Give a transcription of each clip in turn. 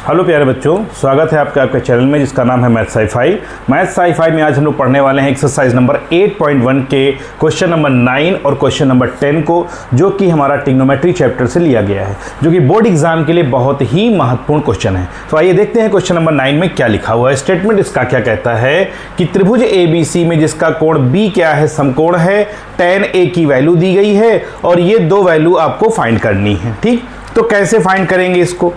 Hello प्यारे बच्चों, स्वागत है आपका आपके चैनल में जिसका नाम है मैथ साई-फाई। मैथ साई-फाई में आज हम लोग पढ़ने वाले हैं एक्सरसाइज नंबर 8.1 के क्वेश्चन नंबर 9 और क्वेश्चन नंबर 10 को, जो कि हमारा ट्रिग्नोमेट्री चैप्टर से लिया गया है, जो कि बोर्ड एग्जाम के लिए बहुत ही महत्वपूर्ण क्वेश्चन है। तो आइए देखते हैं क्वेश्चन नंबर 9 में क्या लिखा हुआ है। स्टेटमेंट इसका क्या कहता है कि त्रिभुज ABC में जिसका कोण B क्या है, समकोण है, tan A की वैल्यू दी गई है और ये दो वैल्यू आपको फाइंड करनी है। ठीक, तो कैसे फाइंड करेंगे इसको?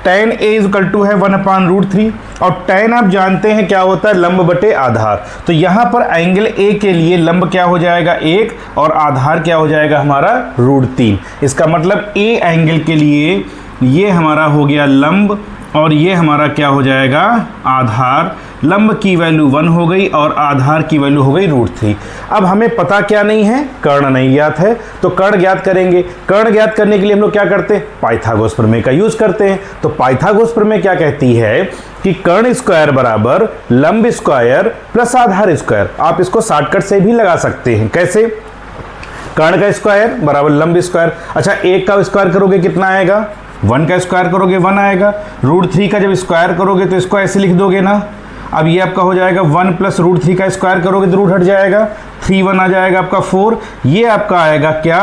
tan A इक्वल टू है 1/√3 और tan आप जानते हैं क्या होता है, लंब बटे आधार। तो यहाँ पर एंगल A के लिए लंब क्या हो जाएगा 1 और आधार क्या हो जाएगा हमारा √3। इसका मतलब A एंगल के लिए ये हमारा हो गया लंब और ये हमारा क्या हो जाएगा आधार। लंब की वैल्यू 1 हो गई और आधार की वैल्यू हो गई √3। अब हमें पता क्या नहीं है, कर्ण नहीं ज्ञात है, तो कर्ण ज्ञात करेंगे। कर्ण ज्ञात करने के लिए हम लोग क्या करते हैं, पाइथागोरस प्रमेय का यूज करते हैं। तो पाइथागोरस प्रमेय क्या कहती है कि कर्ण स्क्वायर बराबर लंब स्क्वायर प्लस आधार स्क्वायर। आप इसको शॉर्टकट से भी लगा सकते हैं। कैसे? कर्ण का स्क्वायर बराबर लंब स्क्वायर। अच्छा, 1 का स्क्वायर करोगे कितना आएगा, 1 का स्क्वायर करोगे 1 आएगा। √3 का जब स्क्वायर करोगे तो इसको ऐसे लिख दोगे ना। अब ये आपका हो जाएगा 1 प्लस √3 का स्क्वायर करोगे तो रूट हट जाएगा, 3 1 आ जाएगा आपका 4। ये आपका आएगा क्या,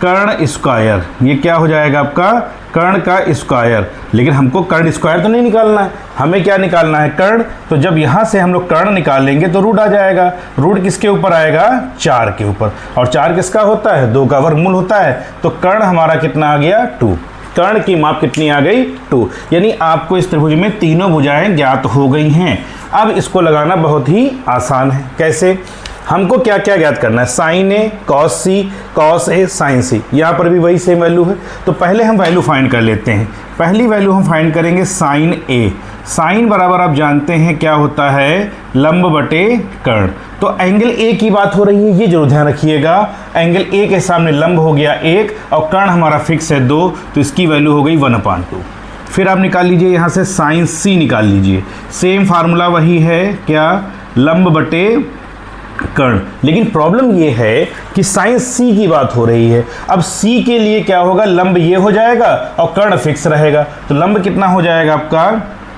कर्ण स्क्वायर। ये क्या हो जाएगा आपका कर्ण का स्क्वायर। लेकिन हमको कर्ण स्क्वायर तो नहीं निकालना है, हमें क्या निकालना है, कर्ण। तो जब यहाँ से हम लोग कर्ण निकालेंगे तो रूट आ जाएगा। रूट किसके ऊपर आएगा, 4 के ऊपर। और 4 किसका होता है, 2 का वर्गमूल होता है। तो कर्ण हमारा कितना आ गया 2। कर्ण की माप कितनी आ गई 2। यानी आपको इस त्रिभुज में तीनों भुजाएं ज्ञात हो गई हैं। अब इसको लगाना बहुत ही आसान है। कैसे? हमको क्या क्या ज्ञात करना है, sign A cos C, cos A sign सी। यहाँ पर भी वही सेम वैल्यू है। तो पहले हम वैल्यू फाइंड कर लेते हैं। पहली वैल्यू हम फाइंड करेंगे साइन ए। साइन बराबर आप जानते हैं क्या होता है, लंब बटे कर्ण। तो एंगल ए की बात हो रही है, ये जरूर ध्यान रखिएगा। एंगल ए के सामने लंब हो गया 1 और कर्ण हमारा फिक्स है 2, तो इसकी वैल्यू हो गई 1/2। फिर आप निकाल लीजिए यहाँ से साइन सी निकाल लीजिए। सेम फार्मूला वही है, क्या, लंब बटे कर्ण। लेकिन प्रॉब्लम ये है कि साइन सी की बात हो रही है। अब सी के लिए क्या होगा, लंब ये हो जाएगा और कर्ण फिक्स रहेगा। तो लंब कितना हो जाएगा आपका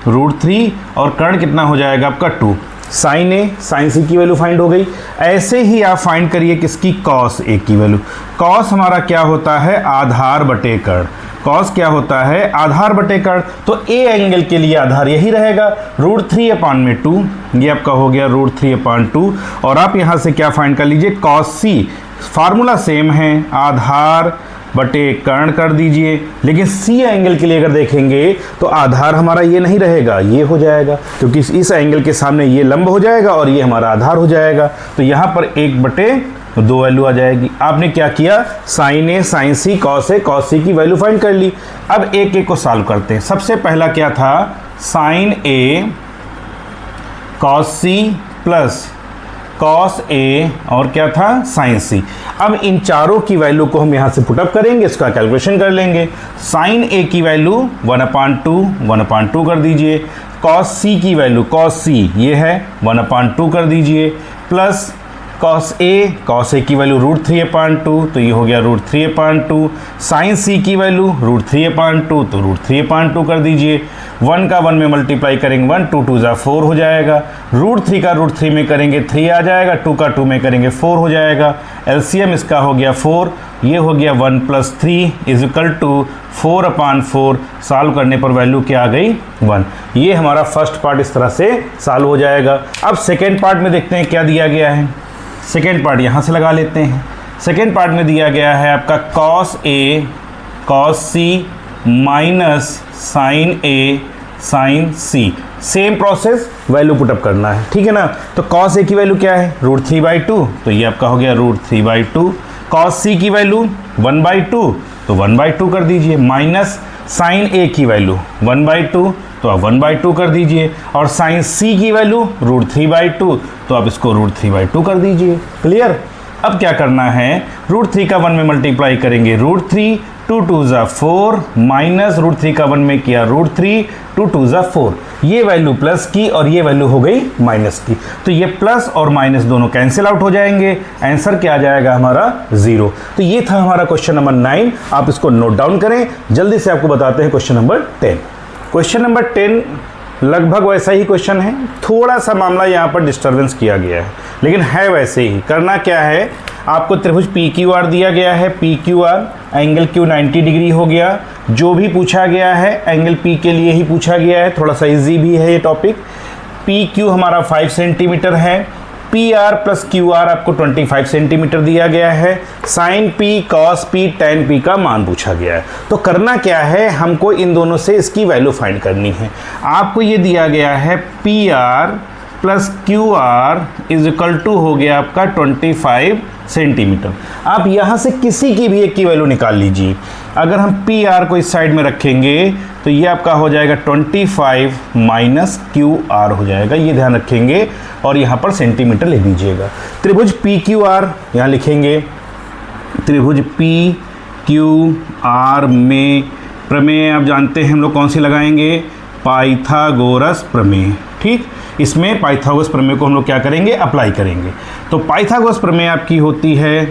√3 और कर्ण कितना हो जाएगा आपका 2। साइन ए साइन सी की वैल्यू फाइंड हो गई। ऐसे ही आप फाइंड करिए किसकी, कॉस ए की वैल्यू। कॉस हमारा क्या होता है, आधार बटे कर्ण। कॉस क्या होता है, आधार बटे कर्ण। तो ए एंगल के लिए आधार यही रहेगा, √3/2। ये आपका हो गया √3/2। और आप यहाँ से क्या फाइंड कर लीजिए, कॉस सी। फार्मूला सेम है, आधार बटे कर्ण कर दीजिए। लेकिन सी एंगल के लिए अगर देखेंगे तो आधार हमारा ये नहीं रहेगा, ये हो जाएगा, क्योंकि इस एंगल के सामने ये लंब हो जाएगा और ये हमारा आधार हो जाएगा। तो यहाँ पर 1/2 वैल्यू आ जाएगी। आपने क्या किया, sign A sign C cos A cos सी की वैल्यू फाइंड कर ली। अब एक एक को सॉल्व करते हैं। सबसे पहला क्या था, sign A cos C plus cos A और क्या था, साइन सी। अब इन चारों की वैल्यू को हम यहाँ से पुटअप करेंगे, इसका कैलकुलेशन कर लेंगे। साइन ए की वैल्यू 1/2 कर दीजिए। कॉस सी की वैल्यू, कॉस सी ये है 1/2 कर दीजिए, प्लस कॉस ए की वैल्यू √3/2, तो ये हो गया √3/2। साइन सी की वैल्यू √3/2, तो √3/2 कर दीजिए। 1 का 1 में मल्टीप्लाई करेंगे 1, 2 2 = 4 हो जाएगा। √3 का √3 में करेंगे 3 आ जाएगा, 2 का 2 में करेंगे 4 हो जाएगा। एलसीएम इसका हो गया 4। ये हो गया 1 + 3 = 4/4। सॉल्व करने पर वैल्यू क्या आ गई, 1। ये हमारा फर्स्ट पार्ट इस तरह से सॉल्व हो जाएगा। अब सेकेंड पार्ट में देखते हैं क्या दिया गया है। सेकेंड पार्ट यहाँ से लगा लेते हैं। सेकेंड पार्ट में दिया गया है आपका cos A cos C minus sign A sign C. Same process, value put up करना है, ठीक है ना। तो कॉस ए की वैल्यू क्या है, √3/2, तो ये आपका हो गया √3/2। कॉस सी की वैल्यू 1/2, तो 1/2 कर दीजिए। माइनस साइन ए की वैल्यू 1/2, तो आप 1/2 कर दीजिए। और साइन सी की वैल्यू √3/2, तो आप इसको √3/2 कर दीजिए। क्लियर? अब क्या करना है, √3 का 1 में मल्टीप्लाई करेंगे √3, 2 2 = 4 माइनस √3 का 1 में किया √3, 2 2 = 4। ये वैल्यू प्लस की और ये वैल्यू हो गई माइनस की। तो ये प्लस और माइनस दोनों कैंसिल आउट हो जाएंगे। आंसर क्या आ जाएगा हमारा 0। तो ये था हमारा क्वेश्चन नंबर 9। आप इसको नोट डाउन करें। जल्दी से आपको बताते हैं क्वेश्चन नंबर 10। क्वेश्चन नंबर 10 लगभग वैसा ही क्वेश्चन है, थोड़ा सा मामला यहाँ पर डिस्टर्बेंस किया गया है, लेकिन है वैसे ही। करना क्या है, आपको त्रिभुज पी क्यू आर दिया गया है, P Q R angle Q 90 degree हो गया। जो भी पूछा गया है एंगल पी के लिए ही पूछा गया है, थोड़ा सा इजी भी है ये टॉपिक। पी क्यू हमारा 5 सेंटीमीटर है, P R plus Q R आपको 25 सेंटीमीटर दिया गया है। Sine P, cos P, tan P का मान पूछा गया है। तो करना क्या है, हमको इन दोनों से इसकी वैल्यू फाइंड करनी है। आपको ये दिया गया है P R plus Q R is equal to हो गया आपका 25 सेंटीमीटर। आप यहाँ से किसी की भी एक की वैल्यू निकाल लीजिए। अगर हम पी आर को इस साइड में रखेंगे तो ये आपका हो जाएगा 25 माइनस क्यू आर हो जाएगा, ये ध्यान रखेंगे और यहाँ पर सेंटीमीटर लिख दीजिएगा। त्रिभुज पी क्यू आर यहाँ लिखेंगे, त्रिभुज पी क्यू आर में प्रमेय आप जानते हैं हम लोग कौन सी लगाएंगे, पाइथागोरस प्रमेय। ठीक, इसमें पाइथागोरस प्रमेय को हम लोग क्या करेंगे, अप्लाई करेंगे। तो पाइथागोरस प्रमेय आपकी होती है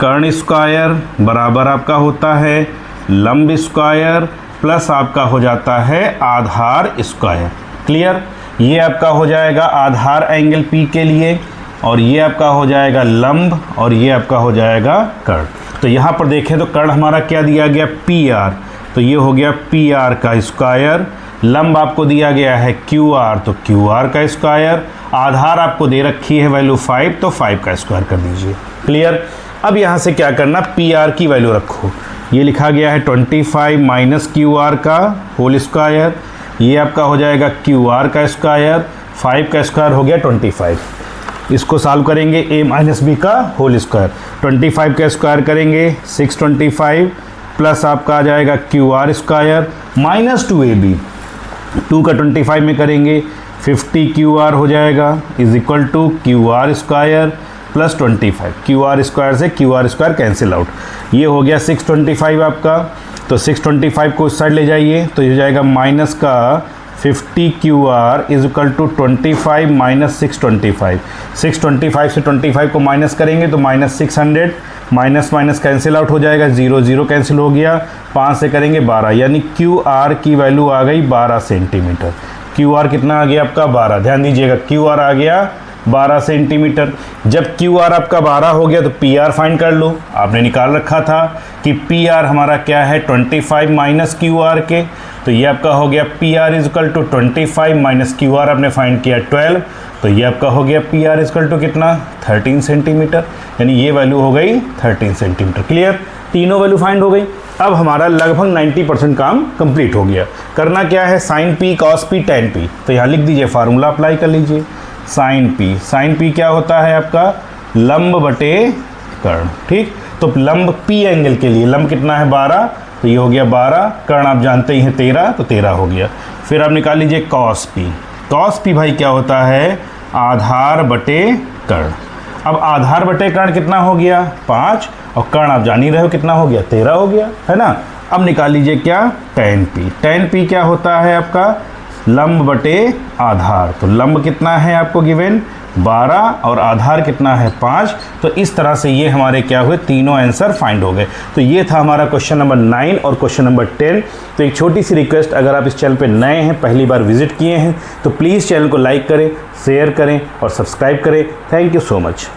कर्ण स्क्वायर बराबर आपका होता है लंब स्क्वायर प्लस आपका हो जाता है आधार स्क्वायर। क्लियर, ये आपका हो जाएगा आधार एंगल पी के लिए, और ये आपका हो जाएगा लंब, और ये आपका हो जाएगा कर्ण। तो यहाँ पर देखें तो कर्ण हमारा क्या दिया गया, पी आर, तो ये हो गया पी आर का स्क्वायर। लंब आपको दिया गया है क्यू आर, तो क्यू आर का स्क्वायर। आधार आपको दे रखी है वैल्यू 5, तो 5 का स्क्वायर कर दीजिए। क्लियर, अब यहाँ से क्या करना, पी आर की वैल्यू रखो। ये लिखा गया है 25 माइनस क्यू आर का होल स्क्वायर, ये आपका हो जाएगा क्यू आर का स्क्वायर, 5 का स्क्वायर हो गया 25। इसको सॉल्व करेंगे ए माइनस बी का होल स्क्वायर, 25 का स्क्वायर करेंगे 625 प्लस आपका आ जाएगा Q R square minus 2ab, 2 का 25 में करेंगे 50 क्यू आर हो जाएगा is equal to Q R square plus 25। Q R square से Q R square cancel out, ये हो गया 625 आपका। तो 625 को उस साइड ले जाइए तो ये हो जाएगा माइनस का 50 Q R is equal to 25 minus 625। 625 से 25 को माइनस करेंगे तो minus 600, minus minus cancel out हो जाएगा, 0 0 कैंसिल हो गया, 5 से करेंगे 12, यानी क्यू आर की वैल्यू आ गई 12 सेंटीमीटर। क्यू आर कितना आ गया आपका 12, ध्यान दीजिएगा क्यू आर आ गया 12 सेंटीमीटर। जब क्यू आर आपका 12 हो गया तो पी आर फाइंड कर लो। आपने निकाल रखा था कि पी आर हमारा क्या है 25 माइनस क्यू आर के, तो ये आपका हो गया P R is equal to 25 minus Q R आपने फाइंड किया 12, तो ये आपका हो गया पी आर इजकल टू कितना 13 सेंटीमीटर, यानी ये वैल्यू हो गई 13 सेंटीमीटर। क्लियर, तीनों वैल्यू फाइंड हो गई। अब हमारा लगभग 90% काम कंप्लीट हो गया। करना क्या है, sine P, cos P, tan P, तो यहाँ लिख दीजिए, फार्मूला अप्लाई कर लीजिए। साइन पी क्या होता है आपका लंब बटे कर्ण। ठीक, तो लंब पी एंगल के लिए लंब कितना है 12, तो ये हो गया 12, कर्ण आप जानते ही हैं 13, तो 13 हो गया। फिर आप निकाल लीजिए कॉस पी भाई क्या होता है आधार बटे कर्ण। अब आधार बटे कर्ण कितना हो गया 5, और कर्ण आप जान ही रहे हो कितना हो गया 13 हो गया, है ना। अब निकाल लीजिए क्या टेन पी क्या होता है आपका लंब बटे आधार, तो लंब कितना है आपको गिवन 12 और आधार कितना है 5। तो इस तरह से ये हमारे क्या हुए, तीनों आंसर फाइंड हो गए। तो ये था हमारा क्वेश्चन नंबर 9 और क्वेश्चन नंबर 10। तो एक छोटी सी रिक्वेस्ट, अगर आप इस चैनल पे नए हैं, पहली बार विजिट किए हैं, तो प्लीज़ चैनल को लाइक करें, शेयर करें और सब्सक्राइब करें। Thank you so much.